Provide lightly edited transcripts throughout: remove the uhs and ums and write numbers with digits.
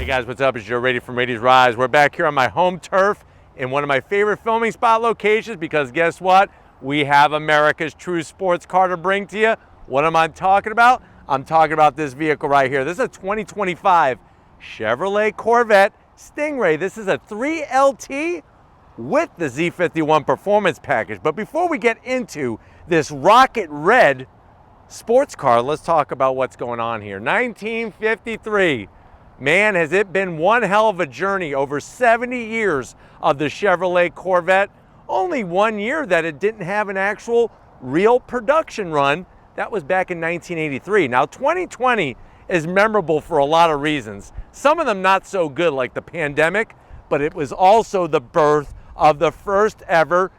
Hey guys, what's up? It's Joe Rady from Rady's Rise. We're back here on my home turf in one of my favorite filming spot locations because guess what? We have America's true sports car to bring to you. What am I talking about? I'm talking about this vehicle right here. This is a 2025 Chevrolet Corvette Stingray. This is a 3LT with the Z51 Performance Package. But before we get into this rocket red sports car, let's talk about what's going on here. 1953. Man, has it been one hell of a journey. Over 70 years of the Chevrolet Corvette. Only 1 year that it didn't have an actual real production run. That was back in 1983. Now 2020 is memorable for a lot of reasons. Some of them not so good, like the pandemic, but it was also the birth of the first ever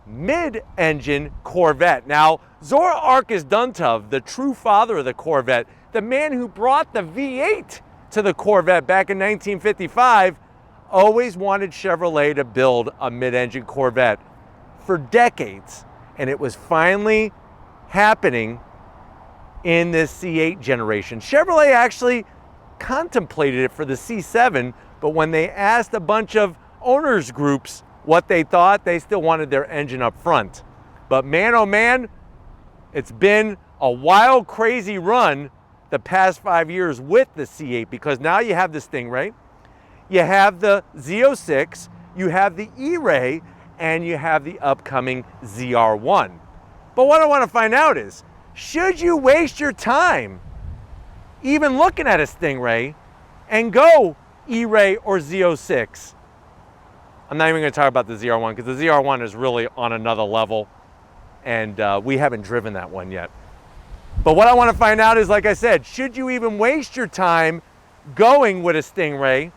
mid-engine Corvette. Now, Zora Arkus Duntov, the true father of the Corvette, the man who brought the V8 to the Corvette back in 1955, always wanted Chevrolet to build a mid-engine Corvette for decades. And it was finally happening in this C8 generation. Chevrolet actually contemplated it for the C7, but when they asked a bunch of owners groups what they thought, they still wanted their engine up front. But man, oh man, it's been a wild, crazy run the past 5 years with the C8, because now you have the Stingray, you have the Z06, you have the E-Ray, and you have the upcoming ZR1. But what I want to find out is, should you waste your time even looking at a Stingray and go E-Ray or Z06? I'm not even going to talk about the ZR1 because the ZR1 is really on another level, and we haven't driven that one yet. But what I want to find out is, like I said, should you even waste your time going with a Stingray,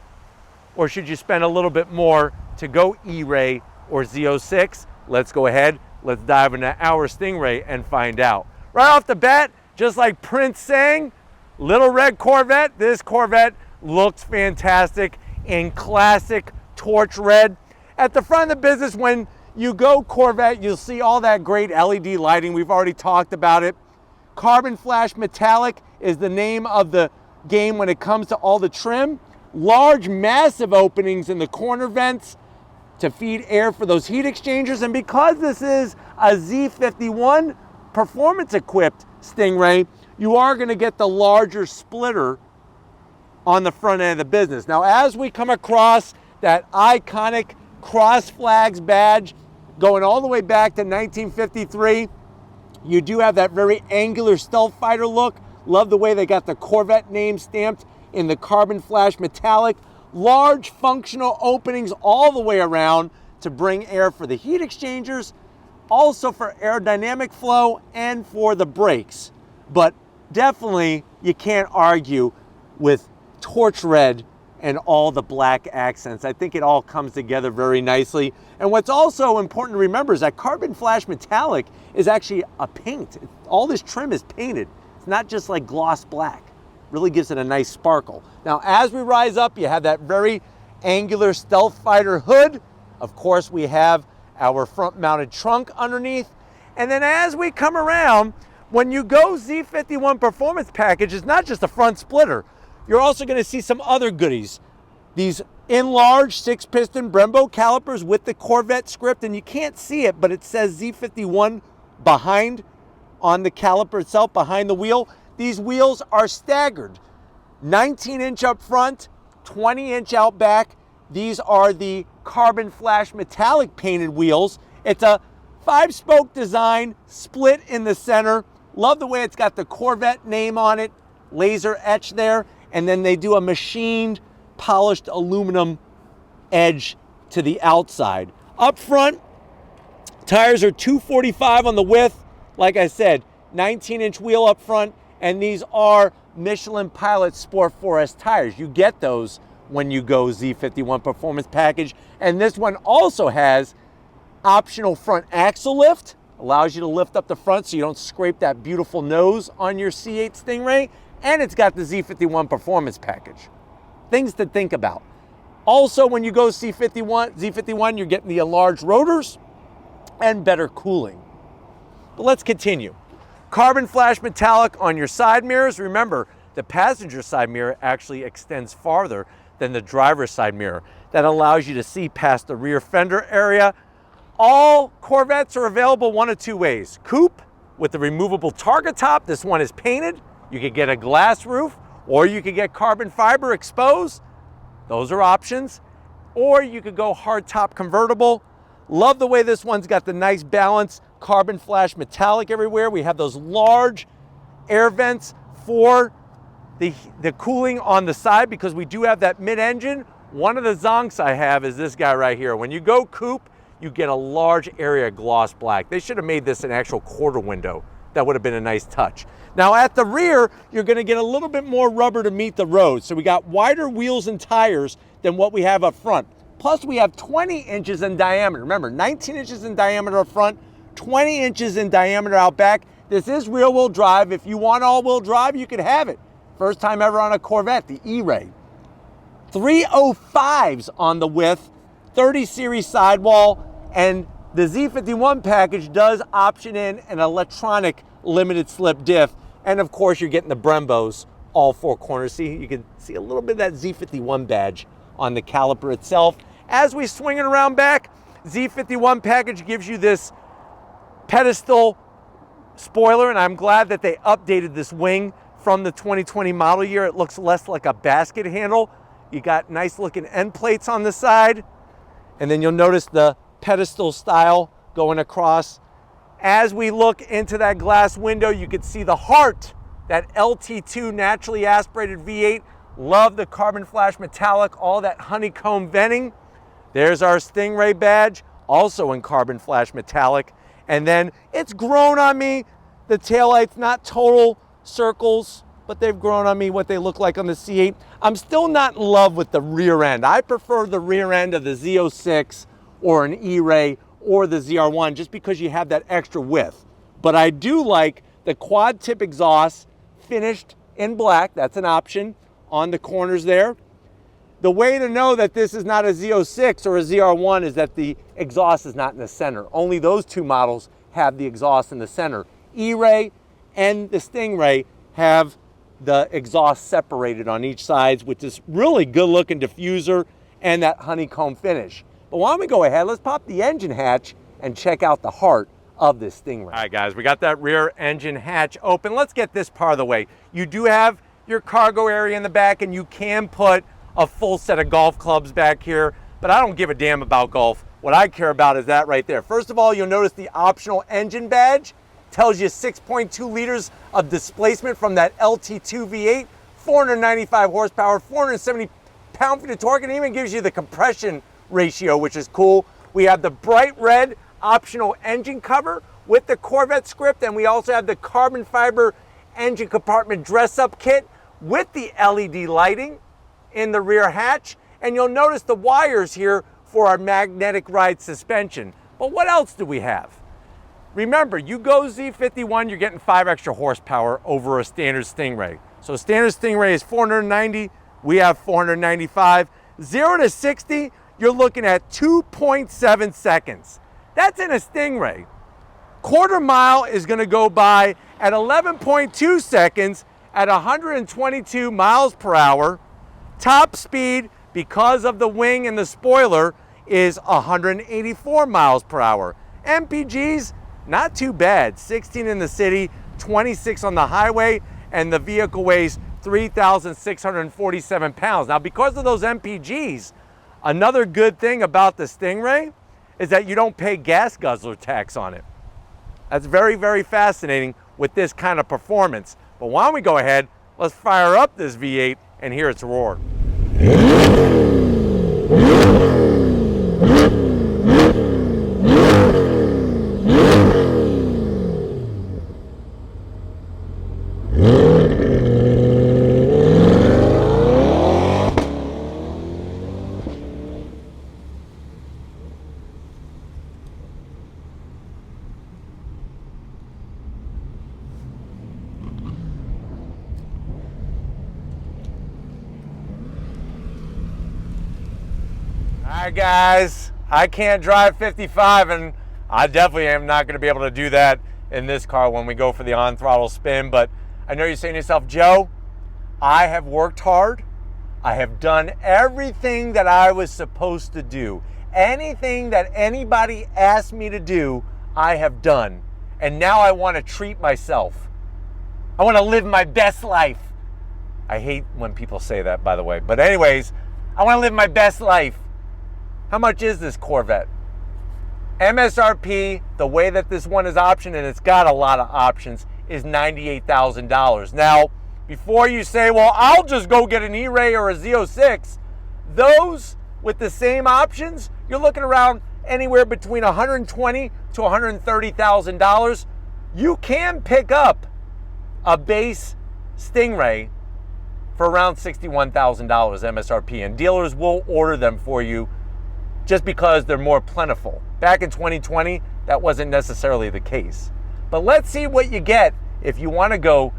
or should you spend a little bit more to go E-Ray or Z06? Let's go ahead, let's dive into our Stingray and find out. Right off the bat, just like Prince sang, Little Red Corvette, this Corvette looks fantastic in classic torch red. At the front of the business, when you go Corvette, you'll see all that great LED lighting. We've already talked about it. Carbon Flash Metallic is the name of the game when it comes to all the trim. Large, massive openings in the corner vents to feed air for those heat exchangers. And because this is a Z51 performance-equipped Stingray, you are going to get the larger splitter on the front end of the business. Now, as we come across that iconic Cross Flags badge going all the way back to 1953, you do have that very angular stealth fighter look. Love the way they got the Corvette name stamped in the Carbon Flash Metallic. Large functional openings all the way around to bring air for the heat exchangers, also for aerodynamic flow and for the brakes. But definitely you can't argue with torch red and all the black accents. I think it all comes together very nicely. And what's also important to remember is that Carbon Flash Metallic is actually a paint. All this trim is painted. It's not just like gloss black. Really gives it a nice sparkle. Now, as we rise up, you have that very angular stealth fighter hood. Of course, we have our front mounted trunk underneath. And then as we come around, when you go Z51 Performance Package, it's not just a front splitter. You're also going to see some other goodies. These enlarged 6-piston Brembo calipers with the Corvette script, and you can't see it, but it says Z51 behind on the caliper itself, behind the wheel. These wheels are staggered. 19-inch up front, 20-inch out back. These are the Carbon Flash Metallic painted wheels. It's a 5-spoke design, split in the center. Love the way it's got the Corvette name on it, laser etched there. And then they do a machined, polished aluminum edge to the outside. Up front, tires are 245 on the width. Like I said, 19-inch wheel up front, and these are Michelin Pilot Sport 4S tires. You get those when you go Z51 Performance Package. And this one also has optional front axle lift. Allows you to lift up the front so you don't scrape that beautiful nose on your C8 Stingray. And it's got the Z51 Performance Package. Things to think about. Also, when you go Z51, you're getting the enlarged rotors and better cooling. But let's continue. Carbon Flash Metallic on your side mirrors. Remember, the passenger side mirror actually extends farther than the driver's side mirror. That allows you to see past the rear fender area. All Corvettes are available one of two ways. Coupe with the removable targa top. This one is painted. You could get a glass roof, or you could get carbon fiber exposed. Those are options. Or you could go hardtop convertible. Love the way this one's got the nice balance, carbon flash metallic everywhere. We have those large air vents for the cooling on the side because we do have that mid-engine. One of the zonks I have is this guy right here. When you go coupe, you get a large area gloss black. They should have made this an actual quarter window. That would have been a nice touch. Now at the rear, you're gonna get a little bit more rubber to meet the road. So we got wider wheels and tires than what we have up front. Plus we have 20 inches in diameter. Remember, 19 inches in diameter up front, 20 inches in diameter out back. This is rear wheel drive. If you want all wheel drive, you could have it. First time ever on a Corvette, the E-Ray. 305s on the width, 30 series sidewall, and the Z51 package does option in an electronic limited slip diff. And of course, you're getting the Brembos, all four corners. See, you can see a little bit of that Z51 badge on the caliper itself. As we swing it around back, Z51 package gives you this pedestal spoiler, and I'm glad that they updated this wing from the 2020 model year. It looks less like a basket handle. You got nice looking end plates on the side, and then you'll notice the pedestal style going across. As we look into that glass window, you can see the heart, that LT2 naturally aspirated V8. Love the carbon flash metallic, all that honeycomb venting. There's our Stingray badge, also in carbon flash metallic. And then it's grown on me. The taillights, not total circles, but they've grown on me what they look like on the C8. I'm still not in love with the rear end. I prefer the rear end of the Z06 or an E-Ray or the ZR1 just because you have that extra width. But I do like the quad tip exhaust finished in black. That's an option on the corners there. The way to know that this is not a Z06 or a ZR1 is that the exhaust is not in the center. Only those two models have the exhaust in the center. E-Ray and the Stingray have the exhaust separated on each side with this really good looking diffuser and that honeycomb finish. But why don't we go ahead, let's pop the engine hatch and check out the heart of this Stingray. All right guys, we got that rear engine hatch open. Let's get this part of the way. You do have your cargo area in the back, and you can put a full set of golf clubs back here, but I don't give a damn about golf. What I care about is that right there. First of all, you'll notice the optional engine badge tells you 6.2 liters of displacement from that LT2 V8, 495 horsepower, 470 pound-feet of torque, and even gives you the compression ratio, which is cool. We have the bright red optional engine cover with the Corvette script, and we also have the carbon fiber engine compartment dress-up kit with the LED lighting in the rear hatch. And you'll notice the wires here for our magnetic ride suspension. But what else do we have? Remember, you go Z51, you're getting 5 extra horsepower over a standard Stingray. So standard Stingray is 490, we have 495. 0 to 60, you're looking at 2.7 seconds. That's in a Stingray. Quarter mile is gonna go by at 11.2 seconds at 122 miles per hour. Top speed, because of the wing and the spoiler, is 184 miles per hour. MPGs, not too bad. 16 in the city, 26 on the highway, and the vehicle weighs 3,647 pounds. Now, because of those MPGs, another good thing about the Stingray is that you don't pay gas guzzler tax on it. That's very, very fascinating with this kind of performance. But why don't we go ahead, let's fire up this V8 and hear its roar. All right, guys, I can't drive 55, and I definitely am not going to be able to do that in this car when we go for the on-throttle spin. But I know you're saying to yourself, Joe, I have worked hard. I have done everything that I was supposed to do. Anything that anybody asked me to do, I have done. And now I want to treat myself. I want to live my best life. I hate when people say that, by the way. But anyways, I want to live my best life. How much is this Corvette? MSRP, the way that this one is optioned, and it's got a lot of options, is $98,000. Now, before you say, well, I'll just go get an E-Ray or a Z06, those with the same options, you're looking around anywhere between $120,000 to $130,000. You can pick up a base Stingray for around $61,000 MSRP, and dealers will order them for you just because they're more plentiful. Back in 2020, that wasn't necessarily the case. But let's see what you get if you want to go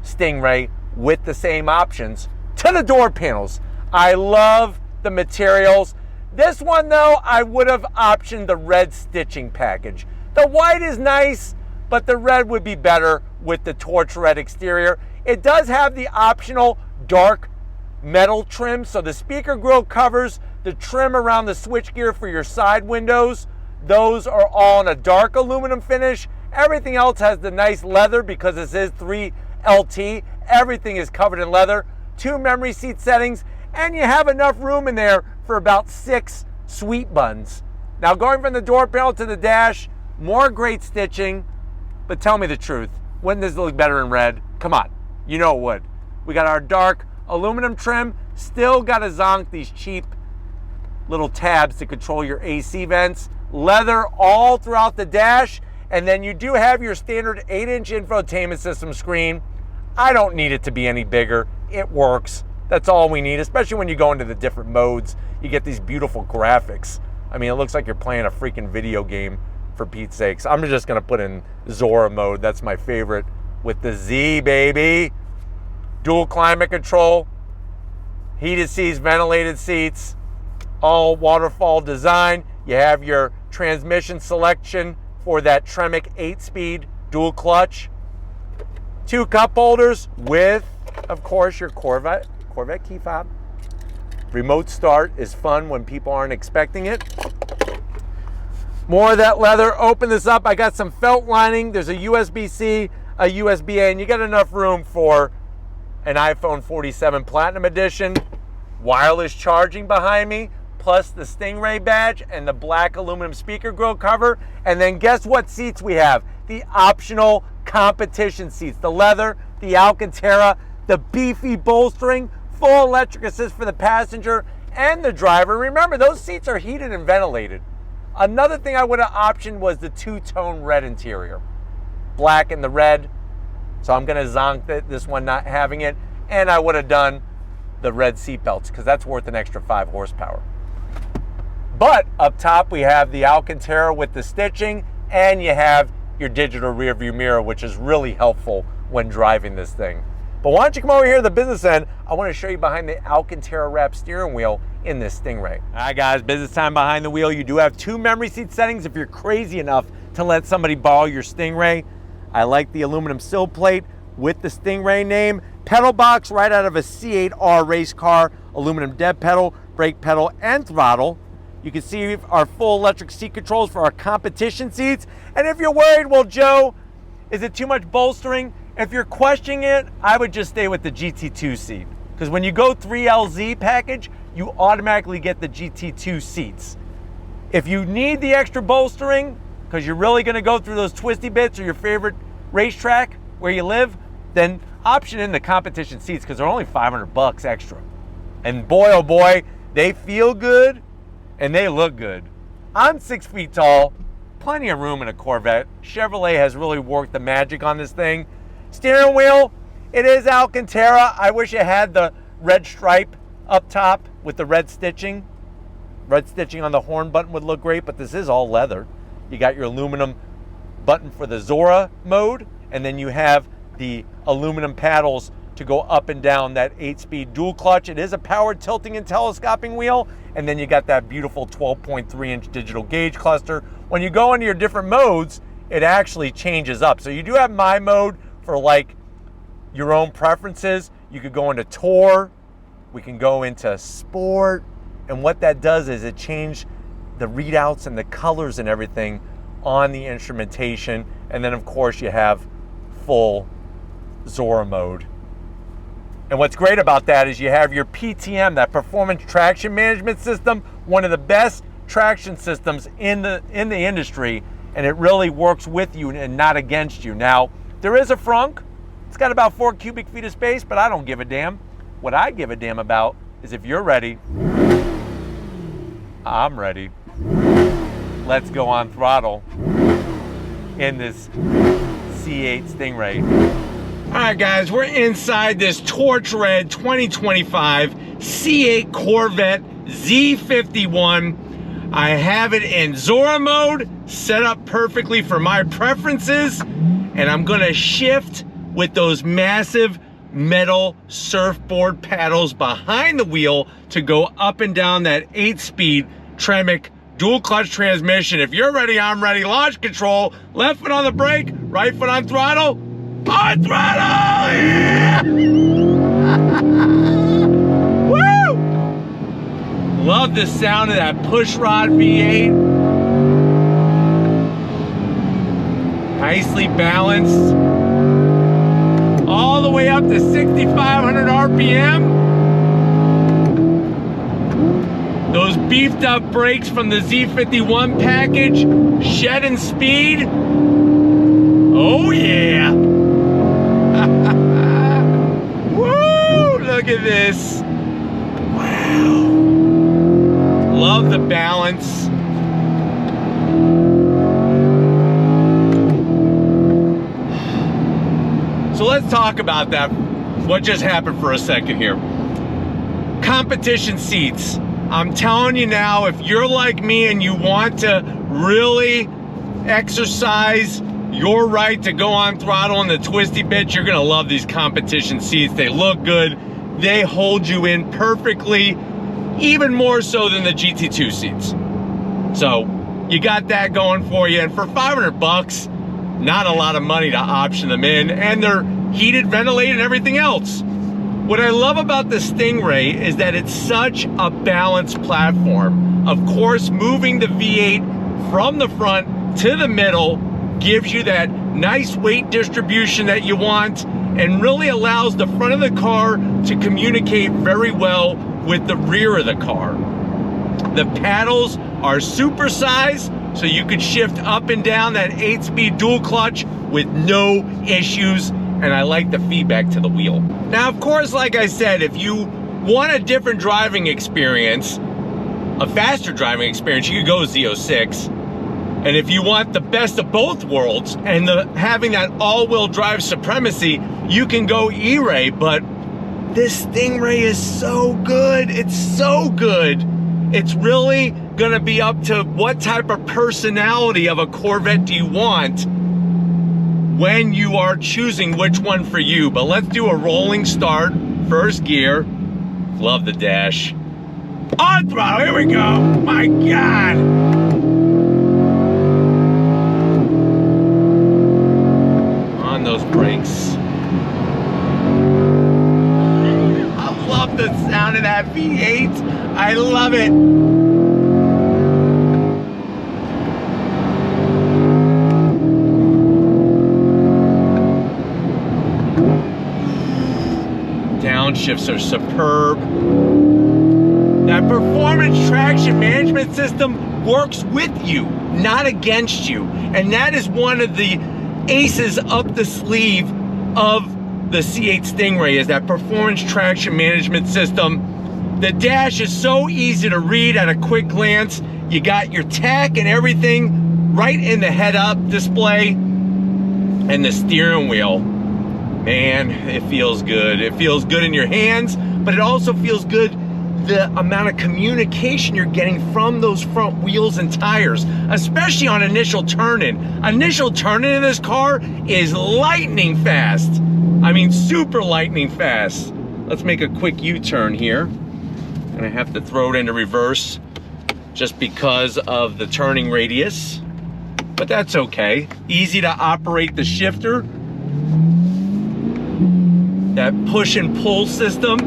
Stingray with the same options to the door panels. I love the materials. This one though, I would have optioned the red stitching package. The white is nice, but the red would be better with the torch red exterior. It does have the optional dark metal trim, so the speaker grill covers, the trim around the switchgear for your side windows, those are all in a dark aluminum finish. Everything else has the nice leather because this is 3LT. Everything is covered in leather. 2 memory seat settings, and you have enough room in there for about 6 sweet buns. Now going from the door panel to the dash, more great stitching, but tell me the truth, wouldn't this look better in red? Come on, you know it would. We got our dark aluminum trim, still got to zonk these cheap little tabs to control your AC vents, leather all throughout the dash, and then you do have your standard 8-inch infotainment system screen. I don't need it to be any bigger. It works. That's all we need, especially when you go into the different modes. You get these beautiful graphics. I mean, it looks like you're playing a freaking video game, for Pete's sakes. I'm just gonna put in Zora mode. That's my favorite with the Z, baby. Dual climate control, heated seats, ventilated seats, all waterfall design. You have your transmission selection for that Tremec 8-speed dual clutch. 2 cup holders with, of course, your Corvette key fob. Remote start is fun when people aren't expecting it. More of that leather. Open this up. I got some felt lining. There's a USB-C, a USB-A, and you got enough room for an iPhone 47 Platinum Edition. Wireless charging behind me, plus the Stingray badge and the black aluminum speaker grill cover. And then guess what seats we have? The optional competition seats. The leather, the Alcantara, the beefy bolstering, full electric assist for the passenger and the driver. Remember, those seats are heated and ventilated. Another thing I would have optioned was the 2-tone red interior. Black and the red. So I'm gonna zonk this one not having it. And I would have done the red seat belts because that's worth an extra 5 horsepower. But up top we have the Alcantara with the stitching, and you have your digital rear view mirror, which is really helpful when driving this thing. But why don't you come over here to the business end? I want to show you behind the Alcantara wrap steering wheel in this Stingray. All right guys, business time behind the wheel. You do have 2 memory seat settings if you're crazy enough to let somebody borrow your Stingray. I like the aluminum sill plate with the Stingray name. Pedal box right out of a C8 race car. Aluminum dead pedal, brake pedal, and throttle. You can see our full electric seat controls for our competition seats. And if you're worried, well, Joe, is it too much bolstering? If you're questioning it, I would just stay with the GT2 seat. Because when you go 3LZ package, you automatically get the GT2 seats. If you need the extra bolstering, because you're really gonna go through those twisty bits or your favorite racetrack where you live, then option in the competition seats because they're only $500 extra. And boy, oh boy, they feel good and they look good. I'm 6 feet tall, plenty of room in a Corvette. Chevrolet has really worked the magic on this thing. Steering wheel, it is Alcantara. I wish it had the red stripe up top with the red stitching. Red stitching on the horn button would look great, but this is all leather. You got your aluminum button for the Zora mode, and then you have the aluminum paddles to go up and down that 8-speed dual clutch. It is a powered tilting and telescoping wheel, and then you got that beautiful 12.3-inch digital gauge cluster. When you go into your different modes, it actually changes up. So you do have my mode for like your own preferences. You could go into Tour, We can go into sport, and what that does is it changes the readouts and the colors and everything on the instrumentation. And then of course you have full Zora mode. And what's great about that is you have your PTM, that Performance Traction Management System, one of the best traction systems in the industry, and it really works with you and not against you. Now, there is a frunk. It's got about 4 cubic feet of space, but I don't give a damn. What I give a damn about is if you're ready, I'm ready. Let's go on throttle in this C8 Stingray. All right, guys, we're inside this torch red 2025 C8 Corvette Z51. I have it in Zora mode, set up perfectly for my preferences, and I'm gonna shift with those massive metal surfboard paddles behind the wheel to go up and down that 8-speed Tremec dual clutch transmission. If you're ready, I'm ready. Launch control, left foot on the brake, right foot on throttle. On throttle! Yeah! Woo! Love the sound of that pushrod V8. Nicely balanced. All the way up to 6,500 RPM. Those beefed up brakes from the Z51 package, shedding speed. Oh yeah. Woo, look at this. Wow. Love the balance. So let's talk about that, what just happened for a second here. Competition seats. I'm telling you now, if you're like me and you want to really exercise your right to go on throttle in the twisty bit, you're gonna love these competition seats. They look good. They hold you in perfectly, even more so than the GT2 seats. So you got that going for you. And for 500 bucks, not a lot of money to option them in, and they're heated, ventilated, and everything else. What I love about the Stingray is that it's such a balanced platform. Of course, moving the V8 from the front to the middle gives you that nice weight distribution that you want, and really allows the front of the car to communicate very well with the rear of the car. The paddles are supersized, so you could shift up and down that 8-speed dual clutch with no issues, and I like the feedback to the wheel. Now, of course, like I said, if you want a different driving experience, a faster driving experience, you could go Z06. And if you want the best of both worlds and having that all-wheel drive supremacy, you can go E-Ray. But this Stingray is so good. It's so good. It's really gonna be up to what type of personality of a Corvette do you want when you are choosing which one for you. But let's do a rolling start, first gear. Love the dash. On throttle, here we go. My God. On those brakes. I love the sound of that V8. I love it. Downshifts are superb. That Performance Traction Management System works with you, not against you. And that is one of the aces up the sleeve of the C8 Stingray, is that Performance Traction Management System. The dash is so easy to read at a quick glance. You got your tach and everything right in the head-up display. And the steering wheel, man, it feels good. It feels good in your hands, but it also feels good the amount of communication you're getting from those front wheels and tires, especially on initial turn-in. Initial turn-in in this car is lightning fast. I mean, super lightning fast. Let's make a quick U-turn here. And I have to throw it into reverse just because of the turning radius, but that's okay. Easy to operate the shifter. That push and pull system.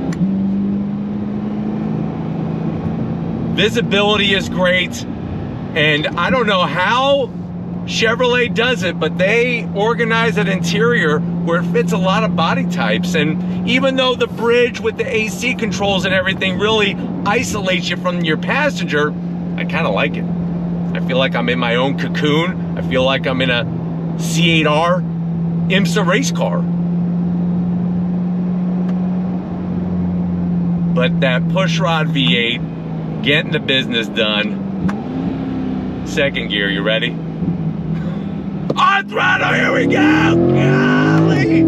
Visibility is great. And I don't know how Chevrolet does it, but they organize an interior where it fits a lot of body types. And even though the bridge with the AC controls and everything really isolates you from your passenger, I kind of like it. I feel like I'm in my own cocoon. I feel like I'm in a C8R IMSA race car. But that pushrod V8, getting the business done. Second gear, you ready? On throttle, here we go! Golly!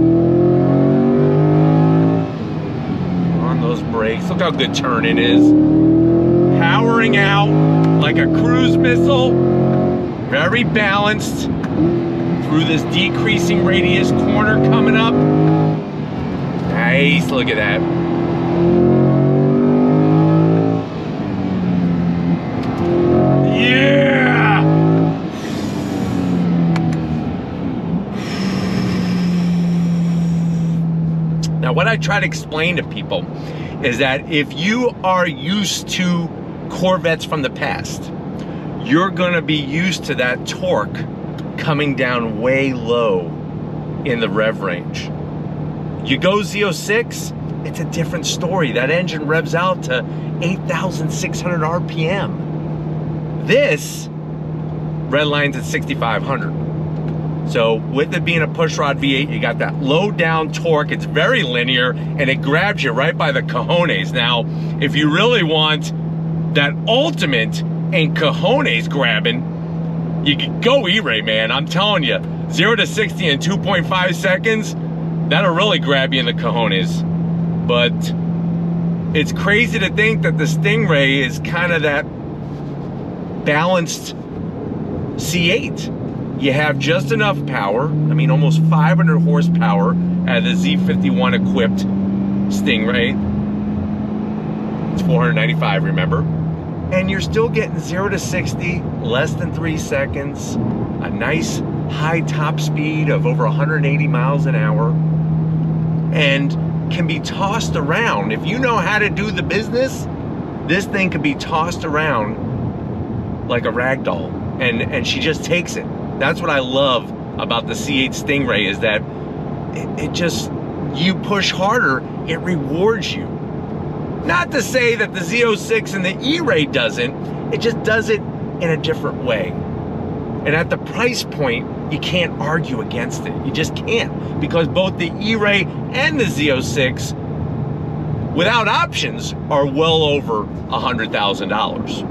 On those brakes, look how good turning is. Powering out like a cruise missile. Very balanced through this decreasing radius corner coming up. Nice, look at that. Now, what I try to explain to people is that if you are used to Corvettes from the past, you're gonna be used to that torque coming down way low in the rev range. You go Z06, it's a different story. That engine revs out to 8,600 RPM. This redlines at 6,500. So with it being a pushrod V8, you got that low down torque. It's very linear and it grabs you right by the cojones. Now, if you really want that ultimate and cojones grabbing, you can go E-Ray, man. I'm telling you, 0 to 60 in 2.5 seconds, that'll really grab you in the cojones. But it's crazy to think that the Stingray is kind of that balanced C8. You have just enough power. I mean, almost 500 horsepower out of the Z51 equipped Stingray. It's 495, remember? And you're still getting 0 to 60, less than 3 seconds. A nice high top speed of over 180 miles an hour. And can be tossed around. If you know how to do the business, this thing can be tossed around like a rag doll. And she just takes it. That's what I love about the C8 Stingray, is that it just, you push harder, it rewards you. Not to say that the Z06 and the E-Ray doesn't, it just does it in a different way. And at the price point, you can't argue against it. You just can't, because both the E-Ray and the Z06, without options, are well over $100,000.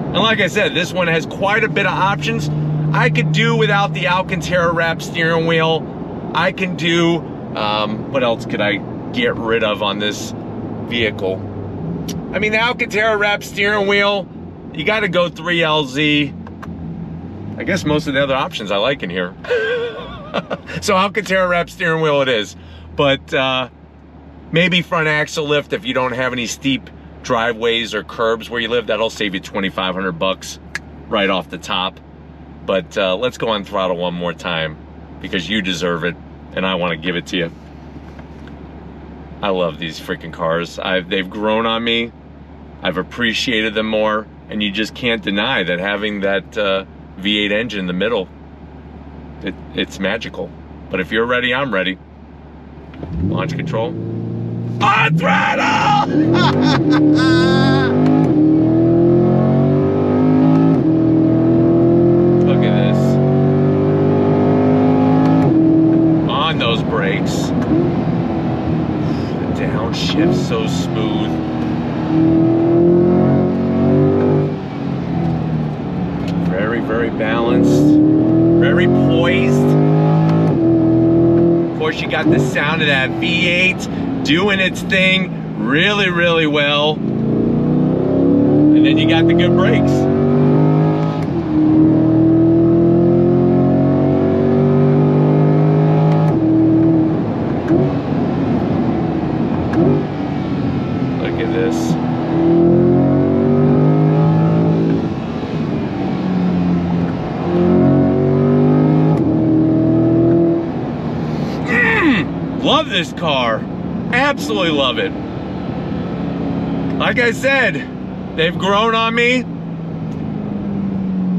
And like I said, this one has quite a bit of options. I could do without the Alcantara wrap steering wheel. I can do, what else could I get rid of on this vehicle? I mean, the Alcantara wrap steering wheel, you gotta go 3LZ. I guess most of the other options I like in here. So Alcantara wrap steering wheel it is. But maybe front axle lift if you don't have any steep driveways or curbs where you live. That'll save you 2,500 bucks right off the top. But let's go on throttle one more time, because you deserve it and I want to give it to you. I love these freaking cars. They've grown on me. I've appreciated them more, and you just can't deny that having that V8 engine in the middle, it's magical. But if you're ready, I'm ready. Launch control. On throttle! Look at this. On those brakes. The downshift so smooth. Very, very balanced. Very poised. Of course, you got the sound of that V8 doing its thing really, really well. And then you got the good brakes. Look at this. Love this car. Absolutely love it. Like I said, They've grown on me.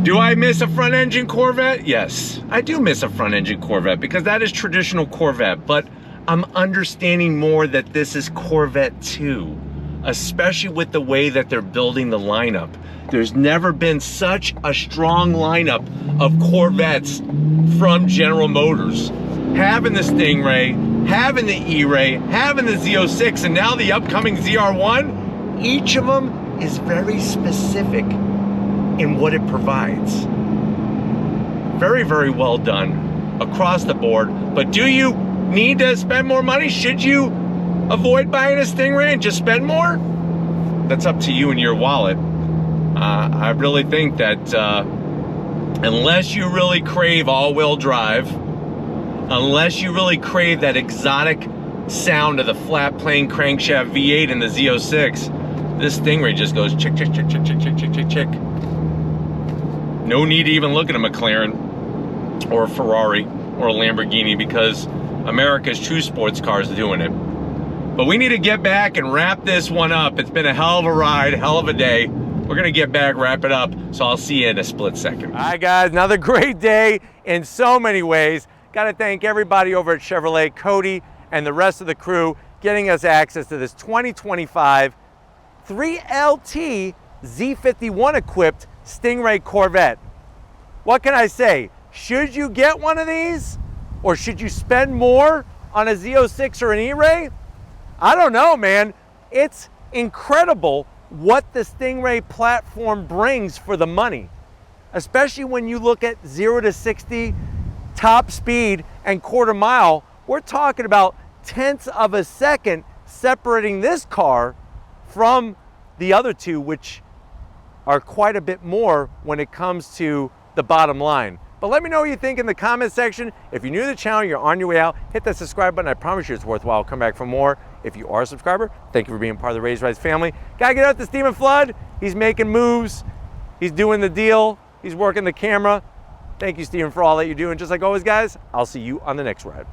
Do I miss a front engine Corvette? Yes, I do miss a front engine Corvette because that is traditional Corvette, but I'm understanding more that this is Corvette 2, especially with the way that they're building the lineup. There's never been such a strong lineup of Corvettes from General Motors. Having the Stingray, having the E-Ray, having the Z06, and now the upcoming ZR1, each of them is very specific in what it provides. Very, very well done across the board. But do you need to spend more money? Should you avoid buying a Stingray and just spend more? That's up to you and your wallet. I really think that unless you really crave all-wheel drive, unless you really crave that exotic sound of the flat plane crankshaft V8 and the Z06, this Stingray just goes chick, chick, chick, chick, chick, chick, chick, chick, chick. No need to even look at a McLaren or a Ferrari or a Lamborghini because America's true sports car is doing it. But we need to get back and wrap this one up. It's been a hell of a ride, hell of a day. We're gonna get back, wrap it up, so I'll see you in a split second. All right, guys, another great day in so many ways. Gotta thank everybody over at Chevrolet, Cody, and the rest of the crew getting us access to this 2025 3LT Z51 equipped Stingray Corvette. What can I say? Should you get one of these? Or should you spend more on a Z06 or an E-Ray? I don't know, man. It's incredible what the Stingray platform brings for the money, especially when you look at 0 to 60 top speed and quarter mile. We're talking about tenths of a second separating this car from the other two, which are quite a bit more when it comes to the bottom line. But let me know what you think in the comment section. If you're new to the channel, you're on your way out, hit that subscribe button. I promise you it's worthwhile. I'll come back for more. If you are a subscriber, thank you for being part of the Raised Rides family. Gotta get out to Steven Flood. He's making moves. He's doing the deal. He's working the camera. Thank you, Steven, for all that you're doing. Just like always, guys, I'll see you on the next ride.